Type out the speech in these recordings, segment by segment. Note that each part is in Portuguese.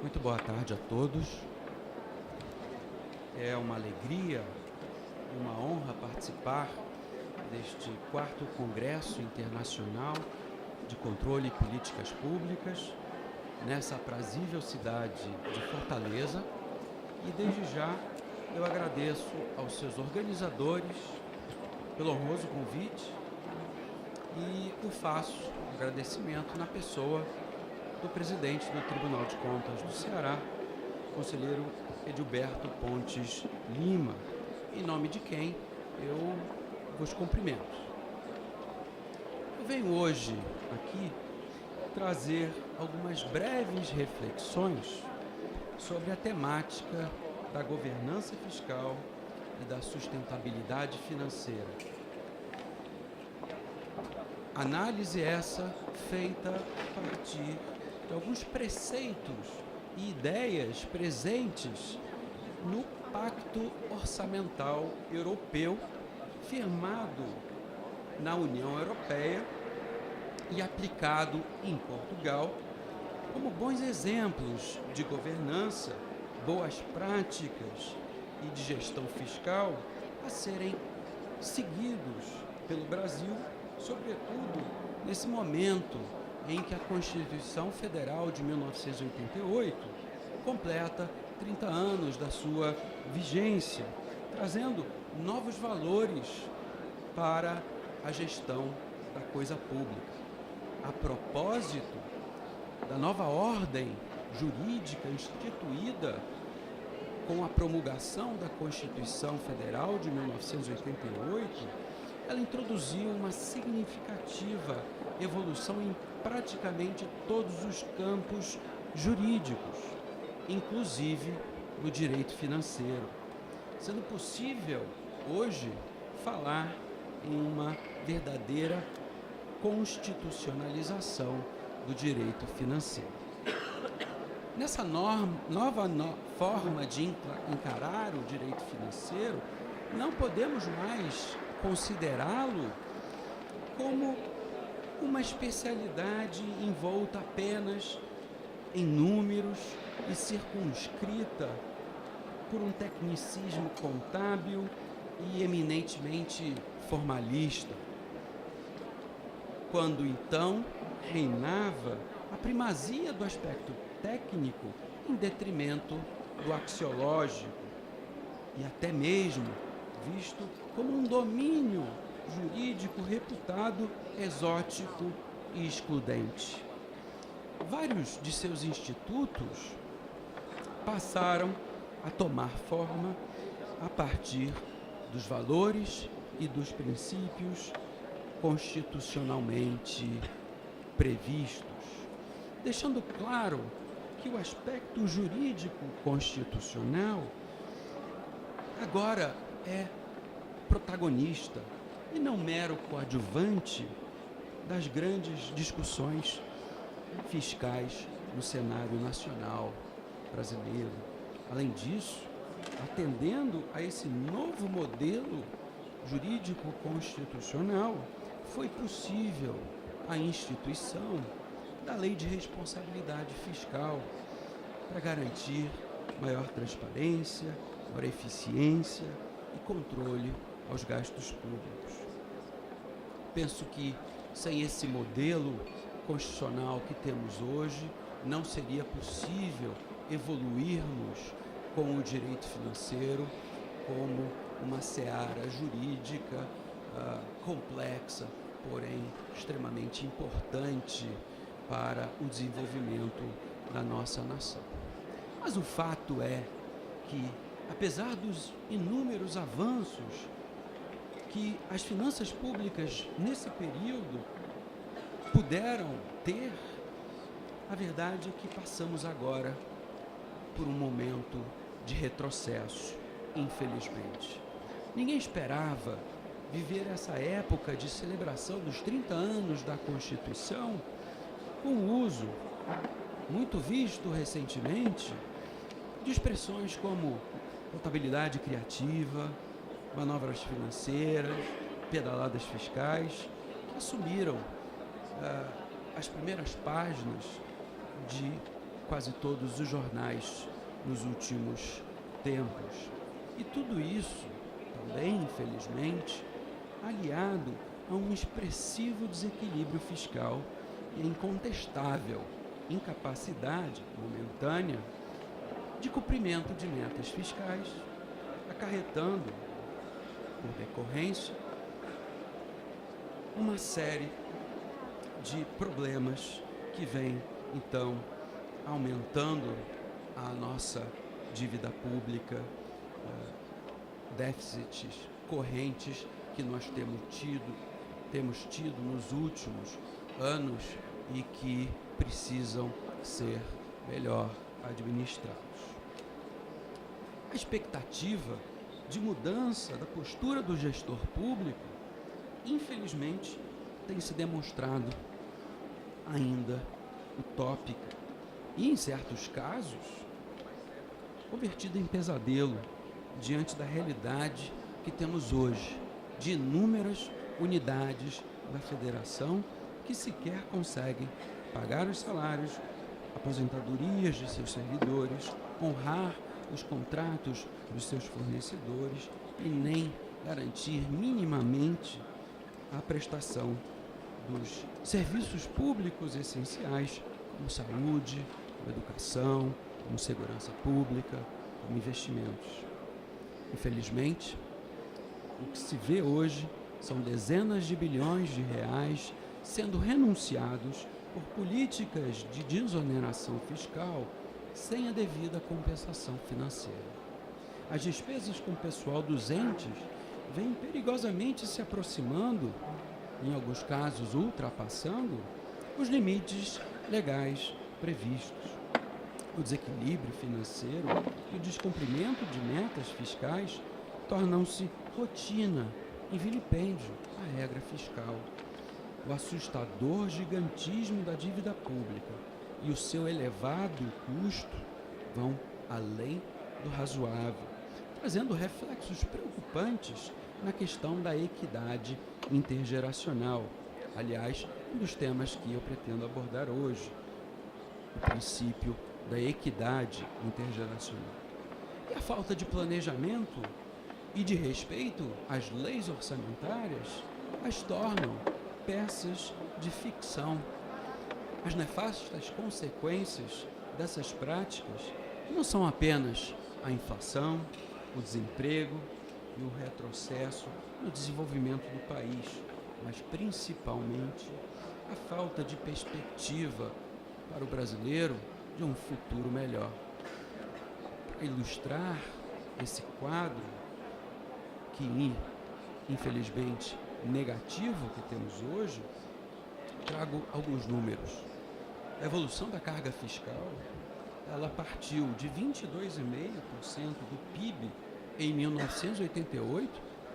Muito boa tarde a todos. É uma alegria, uma honra participar deste 4º Congresso Internacional de Controle e Políticas Públicas, nessa aprazível cidade de Fortaleza, e desde já eu agradeço aos seus organizadores pelo honroso convite e o faço agradecimento na pessoa do presidente do Tribunal de Contas do Ceará, conselheiro Edilberto Pontes Lima, em nome de quem eu vos cumprimento. Eu venho hoje aqui trazer algumas breves reflexões sobre a temática da governança fiscal e da sustentabilidade financeira. Análise essa feita a partir de alguns preceitos e ideias presentes no Pacto Orçamental Europeu, firmado na União Europeia e aplicado em Portugal, como bons exemplos de governança, boas práticas e de gestão fiscal a serem seguidos pelo Brasil, sobretudo nesse momento em que a Constituição Federal de 1988 completa 30 anos da sua vigência, trazendo novos valores para a gestão da coisa pública. A propósito da nova ordem jurídica instituída com a promulgação da Constituição Federal de 1988, ela introduziu uma significativa evolução em praticamente todos os campos jurídicos, inclusive no direito financeiro, sendo possível hoje falar em uma verdadeira constitucionalização do direito financeiro. Nessa nova forma de encarar o direito financeiro, não podemos mais considerá-lo como uma especialidade envolta apenas em números e circunscrita por um tecnicismo contábil e eminentemente formalista, quando então reinava a primazia do aspecto técnico em detrimento do axiológico e até mesmo visto como um domínio jurídico reputado exótico e excludente. Vários de seus institutos passaram a tomar forma a partir dos valores e dos princípios constitucionalmente previstos, deixando claro que o aspecto jurídico constitucional agora é protagonista e não mero coadjuvante das grandes discussões fiscais no cenário nacional brasileiro. Além disso, atendendo a esse novo modelo jurídico constitucional, foi possível a instituição da Lei de Responsabilidade Fiscal para garantir maior transparência, maior eficiência e controle aos gastos públicos. Penso que sem esse modelo constitucional que temos hoje, não seria possível evoluirmos com o direito financeiro como uma seara jurídica complexa, porém extremamente importante para o desenvolvimento da nossa nação. Mas o fato é que, apesar dos inúmeros avanços que as finanças públicas nesse período puderam ter, a verdade é que passamos agora por um momento de retrocesso, infelizmente. Ninguém esperava viver essa época de celebração dos 30 anos da Constituição com o uso, muito visto recentemente, de expressões como contabilidade criativa, manobras financeiras, pedaladas fiscais, que assumiram as primeiras páginas de quase todos os jornais nos últimos tempos. E tudo isso também, infelizmente, aliado a um expressivo desequilíbrio fiscal e a incontestável incapacidade momentânea de cumprimento de metas fiscais, acarretando, por decorrência, uma série de problemas que vêm, então, aumentando a nossa dívida pública, déficits correntes que nós temos tido nos últimos anos e que precisam ser melhor administrados. A expectativa de mudança da postura do gestor público, infelizmente, tem se demonstrado ainda utópica e, em certos casos, convertida em pesadelo diante da realidade que temos hoje, de inúmeras unidades da federação que sequer conseguem pagar os salários, aposentadorias de seus servidores, honrar os contratos dos seus fornecedores e nem garantir minimamente a prestação dos serviços públicos essenciais, como saúde, como educação, como segurança pública, como investimentos. Infelizmente, o que se vê hoje são dezenas de bilhões de reais sendo renunciados por políticas de desoneração fiscal sem a devida compensação financeira. As despesas com o pessoal dos entes vêm perigosamente se aproximando, em alguns casos ultrapassando, os limites legais previstos. O desequilíbrio financeiro e o descumprimento de metas fiscais tornam-se rotina e vilipêndio à regra fiscal. O assustador gigantismo da dívida pública e o seu elevado custo vão além do razoável, trazendo reflexos preocupantes na questão da equidade intergeracional. Aliás, um dos temas que eu pretendo abordar hoje, o princípio da equidade intergeracional. E a falta de planejamento e de respeito às leis orçamentárias as tornam peças de ficção. As nefastas consequências dessas práticas não são apenas a inflação, o desemprego e o retrocesso no desenvolvimento do país, mas principalmente a falta de perspectiva para o brasileiro de um futuro melhor. Para ilustrar esse quadro, que infelizmente negativo que temos hoje, trago alguns números. A evolução da carga fiscal, ela partiu de 22,5% do PIB em 1988,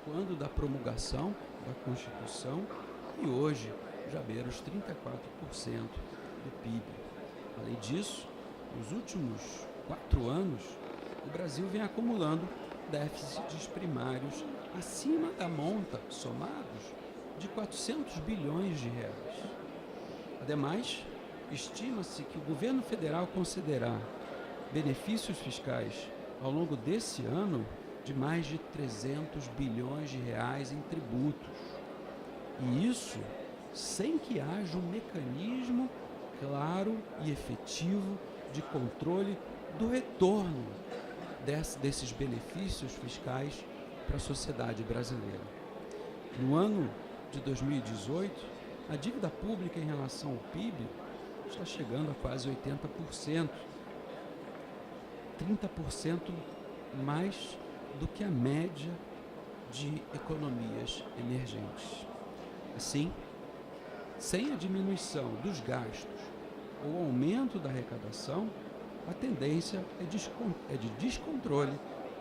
quando da promulgação da Constituição, e hoje já beira os 34% do PIB. Além disso, nos últimos 4 anos, o Brasil vem acumulando déficits primários acima da monta, somados, de 400 bilhões de reais. Ademais, estima-se que o governo federal concederá benefícios fiscais ao longo desse ano de mais de 300 bilhões de reais em tributos. E isso sem que haja um mecanismo claro e efetivo de controle do retorno desses benefícios fiscais para a sociedade brasileira. No ano de 2018, a dívida pública em relação ao PIB está chegando a quase 80%, 30% mais do que a média de economias emergentes. Assim, sem a diminuição dos gastos ou aumento da arrecadação, a tendência é de descontrole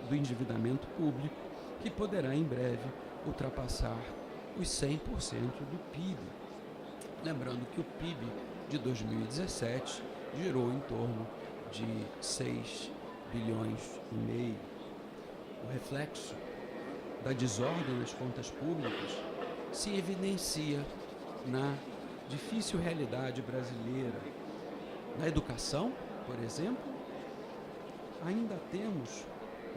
do endividamento público, que poderá em breve ultrapassar os 100% do PIB. Lembrando que o PIB de 2017 girou em torno de 6 bilhões e meio. O reflexo da desordem nas contas públicas se evidencia na difícil realidade brasileira, na educação, por exemplo, ainda temos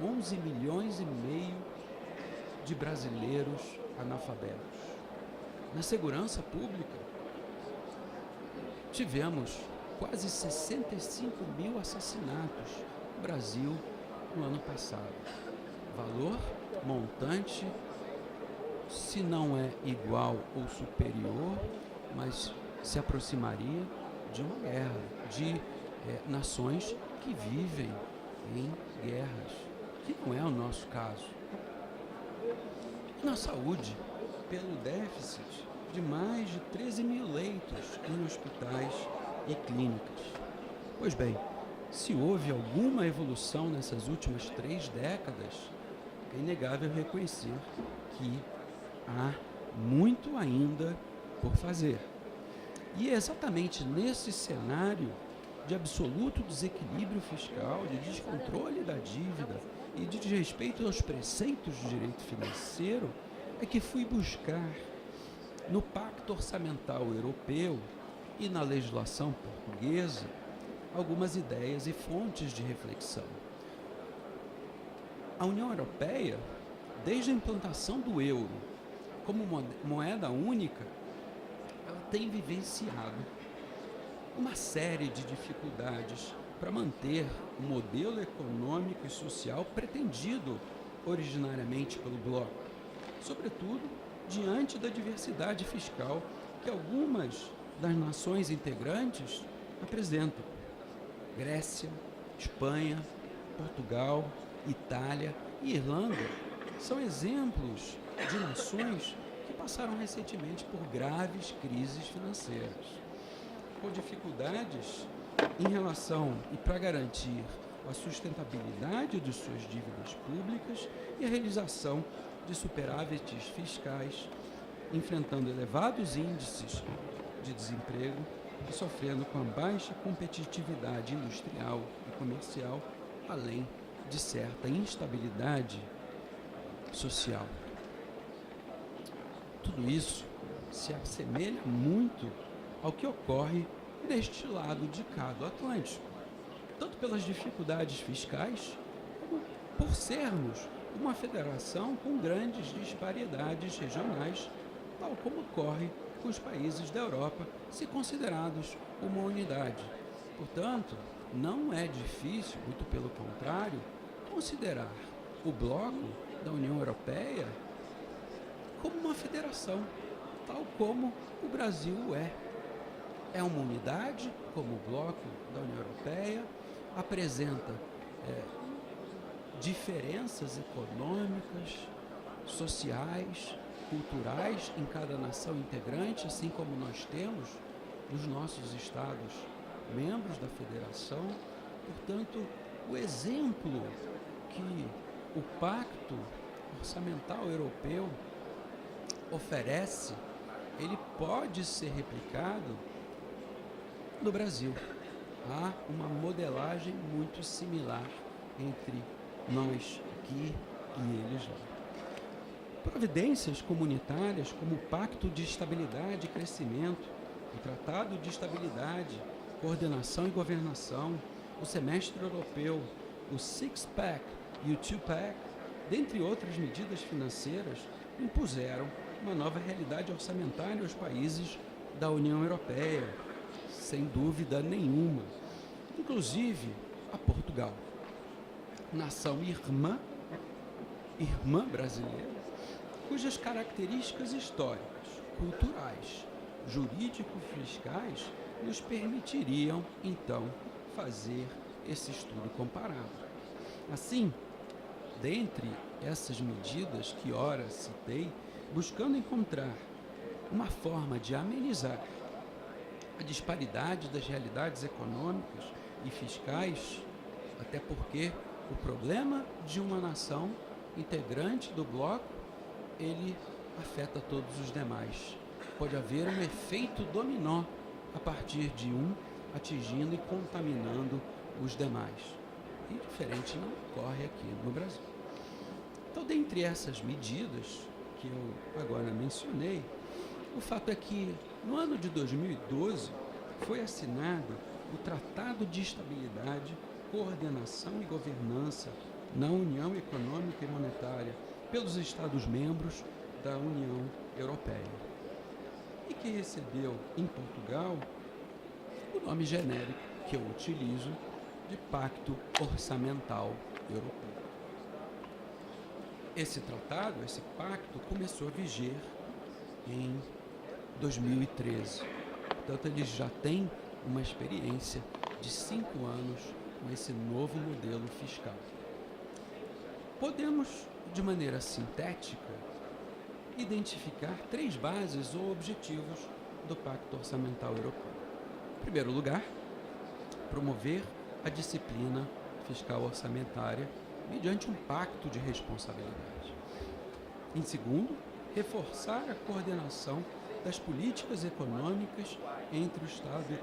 11 milhões e meio de brasileiros analfabetos. Na segurança pública, tivemos quase 65 mil assassinatos no Brasil no ano passado. Valor, montante, se não é igual ou superior, mas se aproximaria de uma guerra, de nações que vivem em guerras, que não é o nosso caso. Na saúde, pelo déficit de mais de 13 mil leitos em hospitais e clínicas. Pois bem, se houve alguma evolução nessas últimas 3 décadas, é inegável reconhecer que há muito ainda por fazer. E é exatamente nesse cenário de absoluto desequilíbrio fiscal, de descontrole da dívida e de desrespeito aos preceitos do direito financeiro, é que fui buscar no Pacto Orçamental Europeu e na legislação portuguesa algumas ideias e fontes de reflexão. A União Europeia, desde a implantação do euro como moeda única, ela tem vivenciado uma série de dificuldades para manter o modelo econômico e social pretendido originariamente pelo bloco, sobretudo diante da diversidade fiscal que algumas das nações integrantes apresentam. Grécia, Espanha, Portugal, Itália e Irlanda são exemplos de nações que passaram recentemente por graves crises financeiras, por dificuldades em relação e para garantir a sustentabilidade de suas dívidas públicas e a realização de superávites fiscais, enfrentando elevados índices de desemprego e sofrendo com a baixa competitividade industrial e comercial, além de certa instabilidade social. Tudo isso se assemelha muito ao que ocorre deste lado de cá do Atlântico, tanto pelas dificuldades fiscais, como por sermos uma federação com grandes disparidades regionais, tal como ocorre com os países da Europa, se considerados uma unidade. Portanto, não é difícil, muito pelo contrário, considerar o bloco da União Europeia como uma federação, tal como o Brasil é. É uma unidade, como o bloco da União Europeia, apresenta diferenças econômicas, sociais, culturais em cada nação integrante, assim como nós temos nos nossos estados membros da federação. Portanto, o exemplo que o Pacto Orçamental Europeu oferece, ele pode ser replicado no Brasil. Há uma modelagem muito similar entre nós aqui e eles lá. Providências comunitárias como o Pacto de Estabilidade e Crescimento, o Tratado de Estabilidade, Coordenação e Governação, o Semestre Europeu, o Six-Pack e o Two-Pack, dentre outras medidas financeiras, impuseram uma nova realidade orçamentária aos países da União Europeia, sem dúvida nenhuma, inclusive a Portugal, nação irmã brasileira, cujas características históricas, culturais, jurídico-fiscais nos permitiriam, então, fazer esse estudo comparado. Assim, dentre essas medidas que ora citei, buscando encontrar uma forma de amenizar a disparidade das realidades econômicas e fiscais, até porque o problema de uma nação integrante do bloco, ele afeta todos os demais. Pode haver um efeito dominó a partir de um atingindo e contaminando os demais. E diferente não ocorre aqui no Brasil. Então, dentre essas medidas que eu agora mencionei, o fato é que no ano de 2012 foi assinado o Tratado de Estabilidade, Coordenação e Governança na União Econômica e Monetária pelos Estados-membros da União Europeia, e que recebeu em Portugal o nome genérico que eu utilizo de Pacto Orçamental Europeu. Esse tratado, esse pacto, começou a viger em 2013. Portanto, ele já tem uma experiência de 5 anos com esse novo modelo fiscal. Podemos, de maneira sintética, identificar 3 bases ou objetivos do Pacto Orçamental Europeu. Em primeiro lugar, promover a disciplina fiscal orçamentária mediante um pacto de responsabilidade. Em segundo, reforçar a coordenação das políticas econômicas entre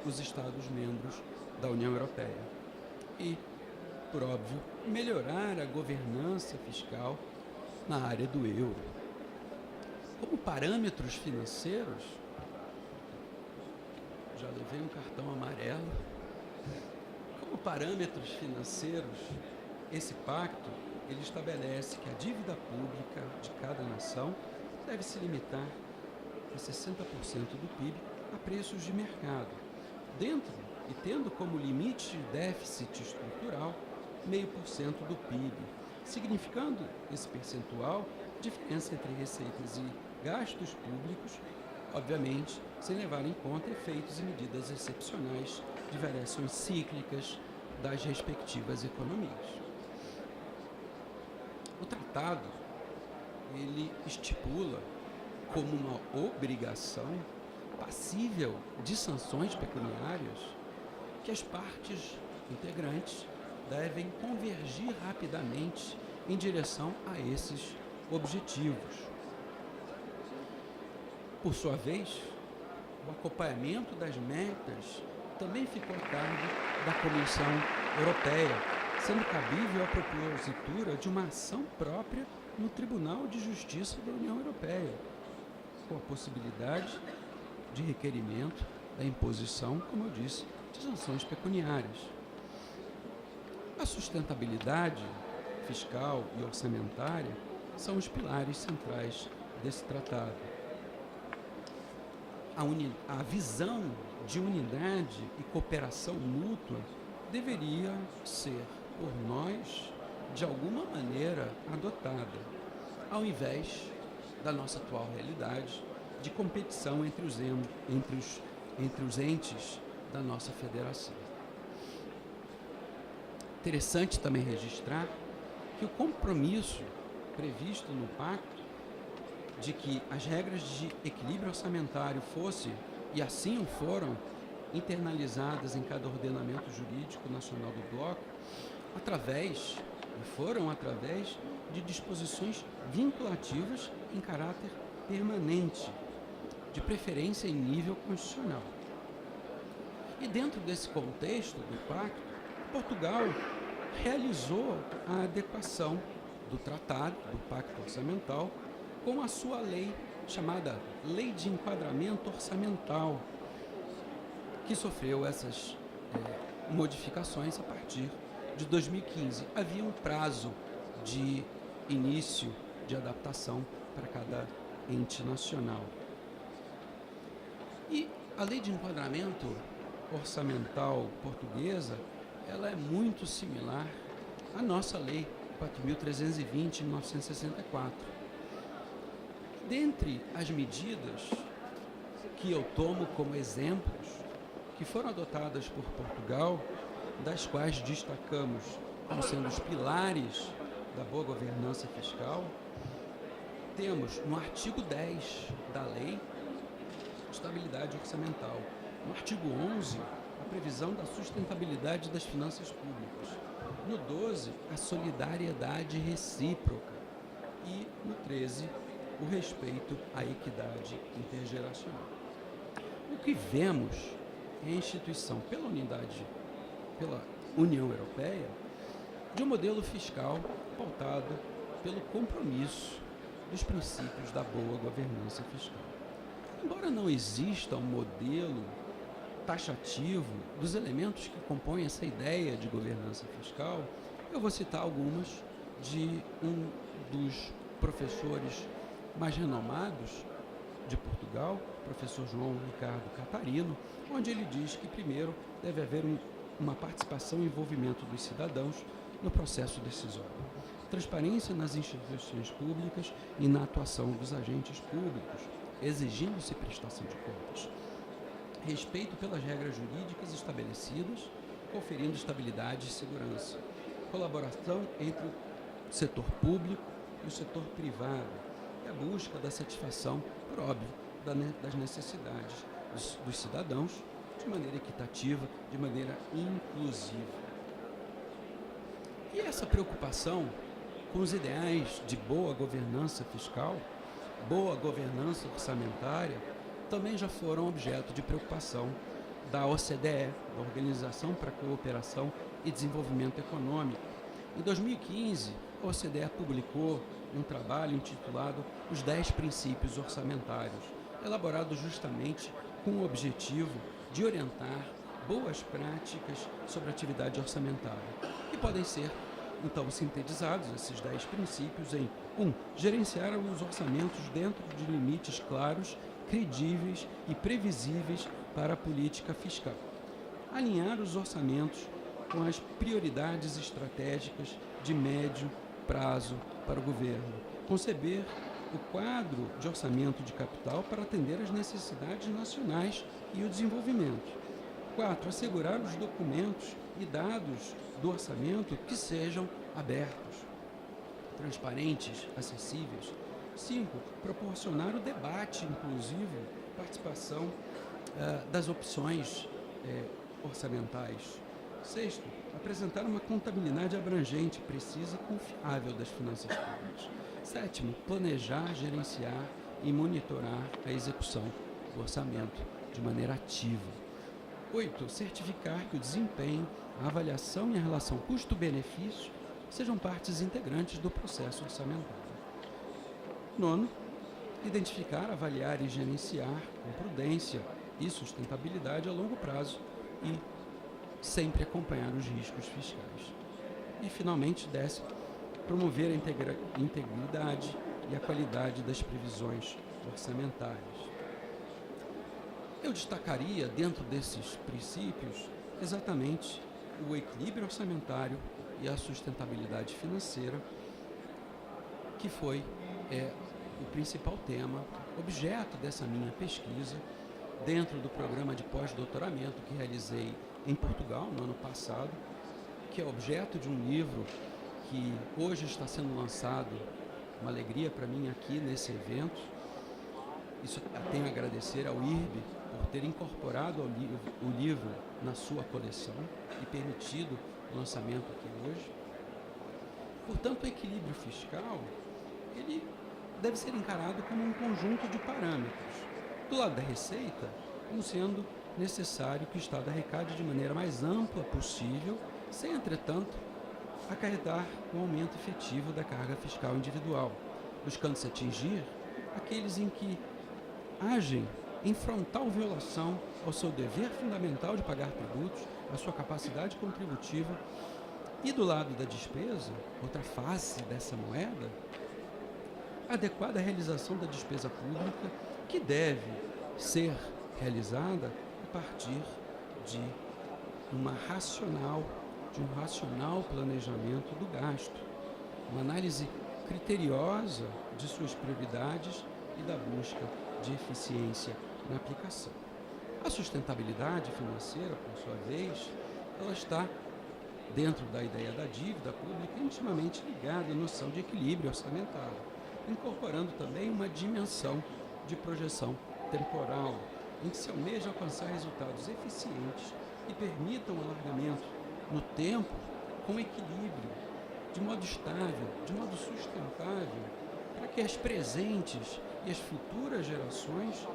os Estados-membros da União Europeia. E, por óbvio, melhorar a governança fiscal na área do euro. Como parâmetros financeiros, já levei um cartão amarelo, como parâmetros financeiros, esse pacto ele estabelece que a dívida pública de cada nação deve se limitar a 60% do PIB a preços de mercado, dentro e tendo como limite de déficit estrutural 0,5% do PIB, significando esse percentual diferença entre receitas e gastos públicos, obviamente, sem levar em conta efeitos e medidas excepcionais de variações cíclicas das respectivas economias. O tratado, ele estipula como uma obrigação passível de sanções pecuniárias que as partes integrantes devem convergir rapidamente em direção a esses objetivos. Por sua vez, o acompanhamento das metas também ficou a cargo da Comissão Europeia, sendo cabível a propositura de uma ação própria no Tribunal de Justiça da União Europeia, com a possibilidade de requerimento da imposição, como eu disse, de sanções pecuniárias. A sustentabilidade fiscal e orçamentária são os pilares centrais desse tratado. A visão de unidade e cooperação mútua deveria ser, por nós, de alguma maneira adotada, ao invés da nossa atual realidade de competição entre os entes da nossa federação. Interessante também registrar que o compromisso previsto no pacto de que as regras de equilíbrio orçamentário fossem, e assim o foram, internalizadas em cada ordenamento jurídico nacional do bloco, foram através de disposições vinculativas em caráter permanente, de preferência em nível constitucional. E dentro desse contexto do pacto, Portugal realizou a adequação do tratado, do pacto orçamental, com a sua lei chamada Lei de Enquadramento Orçamental, que sofreu essas modificações a partir de 2015. Havia um prazo de início de adaptação para cada ente nacional. E a Lei de Enquadramento Orçamental portuguesa, ela é muito similar à nossa Lei 4.320, de 1964. Dentre as medidas que eu tomo como exemplos, que foram adotadas por Portugal, das quais destacamos como sendo os pilares da boa governança fiscal, temos no artigo 10 da Lei de Estabilidade Orçamental, no artigo 11, a previsão da sustentabilidade das finanças públicas, no 12, a solidariedade recíproca e no 13, o respeito à equidade intergeracional. O que vemos é a instituição pela União Europeia de um modelo fiscal pautado pelo compromisso dos princípios da boa governança fiscal. Embora não exista um modelo taxativo dos elementos que compõem essa ideia de governança fiscal, eu vou citar algumas de um dos professores mais renomados de Portugal, professor João Ricardo Catarino, onde ele diz que primeiro deve haver uma participação e envolvimento dos cidadãos no processo decisório, transparência nas instituições públicas e na atuação dos agentes públicos, exigindo-se prestação de contas, respeito pelas regras jurídicas estabelecidas, conferindo estabilidade e segurança, colaboração entre o setor público e o setor privado, e a busca da satisfação, por óbvio, das necessidades dos cidadãos de maneira equitativa, de maneira inclusiva. E essa preocupação com os ideais de boa governança fiscal, boa governança orçamentária, também já foram objeto de preocupação da OCDE, da Organização para a Cooperação e Desenvolvimento Econômico. Em 2015, a OCDE publicou um trabalho intitulado Os 10 Princípios Orçamentários, elaborado justamente com o objetivo de orientar boas práticas sobre a atividade orçamentária, que podem ser, então, sintetizados, esses 10 princípios, em 1. Gerenciar os orçamentos dentro de limites claros, credíveis e previsíveis para a política fiscal. Alinhar os orçamentos com as prioridades estratégicas de médio prazo para o governo. Conceber o quadro de orçamento de capital para atender às necessidades nacionais e o desenvolvimento. 4. Assegurar os documentos e dados do orçamento que sejam abertos, transparentes, acessíveis. 5. Proporcionar o debate inclusivo, participação das opções orçamentais. 6. Apresentar uma contabilidade abrangente, precisa e confiável das finanças públicas. 7. Planejar, gerenciar e monitorar a execução do orçamento de maneira ativa. 8. Certificar que o desempenho, a avaliação e a relação custo-benefício sejam partes integrantes do processo orçamentário. 9. Identificar, avaliar e gerenciar com prudência e sustentabilidade a longo prazo e sempre acompanhar os riscos fiscais. E, finalmente, 10. Promover a integridade e a qualidade das previsões orçamentárias. Eu destacaria, dentro desses princípios, exatamente o equilíbrio orçamentário e a sustentabilidade financeira, que foi o principal tema, objeto dessa minha pesquisa, dentro do programa de pós-doutoramento que realizei em Portugal, no ano passado, que é objeto de um livro que hoje está sendo lançado, uma alegria para mim aqui nesse evento. Isso tenho a agradecer ao IRB por ter incorporado o livro na sua coleção e permitido o lançamento aqui hoje. Portanto, o equilíbrio fiscal, ele deve ser encarado como um conjunto de parâmetros. Do lado da receita, como sendo necessário que o Estado arrecade de maneira mais ampla possível, sem, entretanto, acarretar o aumento efetivo da carga fiscal individual, buscando-se atingir aqueles em que agem em frontal violação ao seu dever fundamental de pagar tributos, à sua capacidade contributiva, e do lado da despesa, outra face dessa moeda, a adequada realização da despesa pública, que deve ser realizada a partir de um racional planejamento do gasto, uma análise criteriosa de suas prioridades e da busca de eficiência na aplicação. A sustentabilidade financeira, por sua vez, ela está dentro da ideia da dívida pública intimamente ligada à noção de equilíbrio orçamentário, incorporando também uma dimensão de projeção temporal, em que se almeja alcançar resultados eficientes que permitam o alargamento no tempo com equilíbrio, de modo estável, de modo sustentável, para que as presentes e as futuras gerações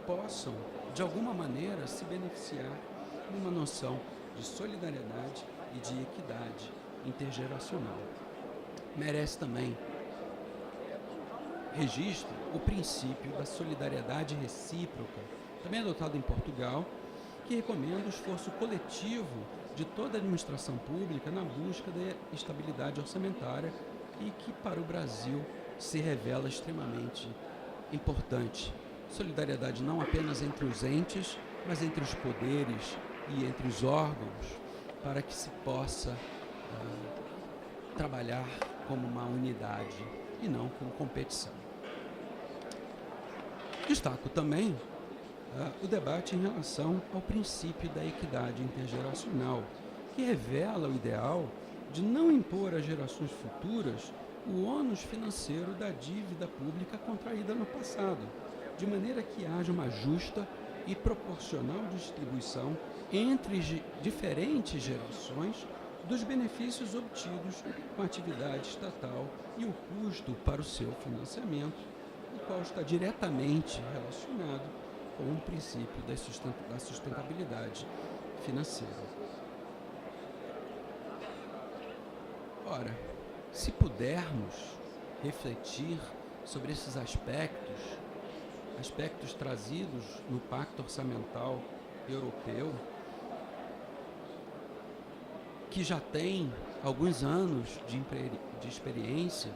possam, de alguma maneira, se beneficiar de uma noção de solidariedade e de equidade intergeracional. Merece também registro o princípio da solidariedade recíproca, também adotado em Portugal, que recomenda o esforço coletivo de toda a administração pública na busca da estabilidade orçamentária e que para o Brasil se revela extremamente importante. Solidariedade não apenas entre os entes, mas entre os poderes e entre os órgãos, para que se possa trabalhar como uma unidade e não como competição. Destaco também o debate em relação ao princípio da equidade intergeracional, que revela o ideal de não impor às gerações futuras o ônus financeiro da dívida pública contraída no passado, de maneira que haja uma justa e proporcional distribuição entre diferentes gerações dos benefícios obtidos com a atividade estatal e o custo para o seu financiamento, o qual está diretamente relacionado com o princípio da sustentabilidade financeira. Ora, se pudermos refletir sobre esses aspectos trazidos no Pacto Orçamental Europeu, que já tem alguns anos de experiência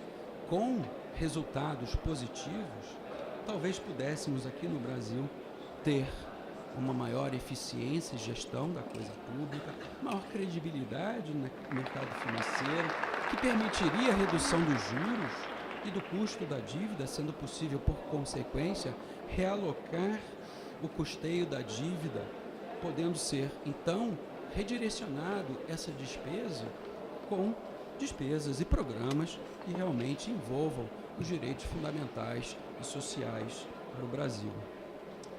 com resultados positivos, talvez pudéssemos aqui no Brasil ter uma maior eficiência e gestão da coisa pública, maior credibilidade no mercado financeiro, que permitiria a redução dos juros e do custo da dívida, sendo possível, por consequência, realocar o custeio da dívida, podendo ser, então, redirecionado essa despesa com despesas e programas que realmente envolvam os direitos fundamentais e sociais para o Brasil.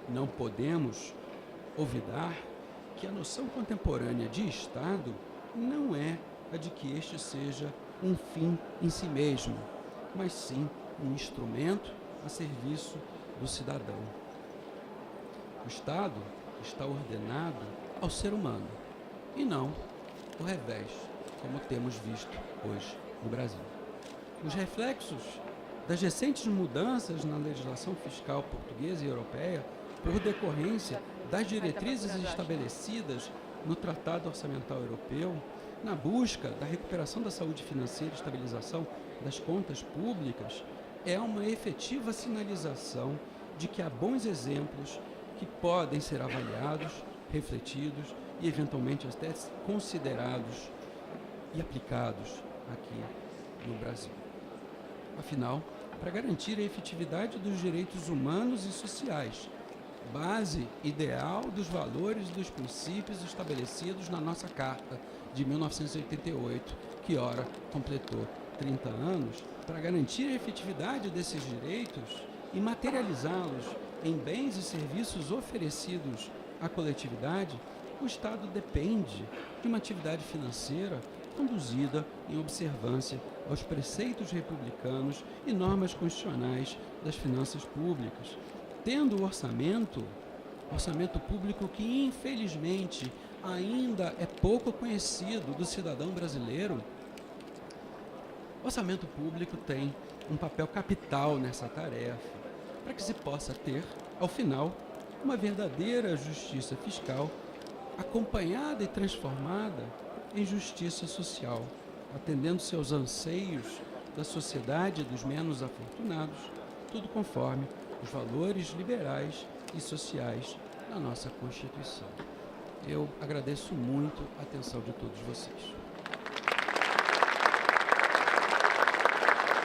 Não podemos olvidar que a noção contemporânea de Estado não é a de que este seja um fim em si mesmo, mas sim um instrumento a serviço do cidadão. O Estado está ordenado ao ser humano e não o revés, como temos visto hoje no Brasil. Os reflexos das recentes mudanças na legislação fiscal portuguesa e europeia, por decorrência das diretrizes estabelecidas no Tratado Orçamental Europeu, na busca da recuperação da saúde financeira e estabilização das contas públicas, é uma efetiva sinalização de que há bons exemplos que podem ser avaliados, refletidos e eventualmente até considerados e aplicados aqui no Brasil. Afinal, para garantir a efetividade dos direitos humanos e sociais, base ideal dos valores e dos princípios estabelecidos na nossa Carta de 1988, que ora completou 30 anos, para garantir a efetividade desses direitos e materializá-los em bens e serviços oferecidos à coletividade, o Estado depende de uma atividade financeira conduzida em observância aos preceitos republicanos e normas constitucionais das finanças públicas, tendo o orçamento público que, infelizmente, ainda é pouco conhecido do cidadão brasileiro. O orçamento público tem um papel capital nessa tarefa, para que se possa ter, ao final, uma verdadeira justiça fiscal acompanhada e transformada em justiça social, atendendo seus anseios da sociedade e dos menos afortunados, tudo conforme os valores liberais e sociais da nossa Constituição. Eu agradeço muito a atenção de todos vocês.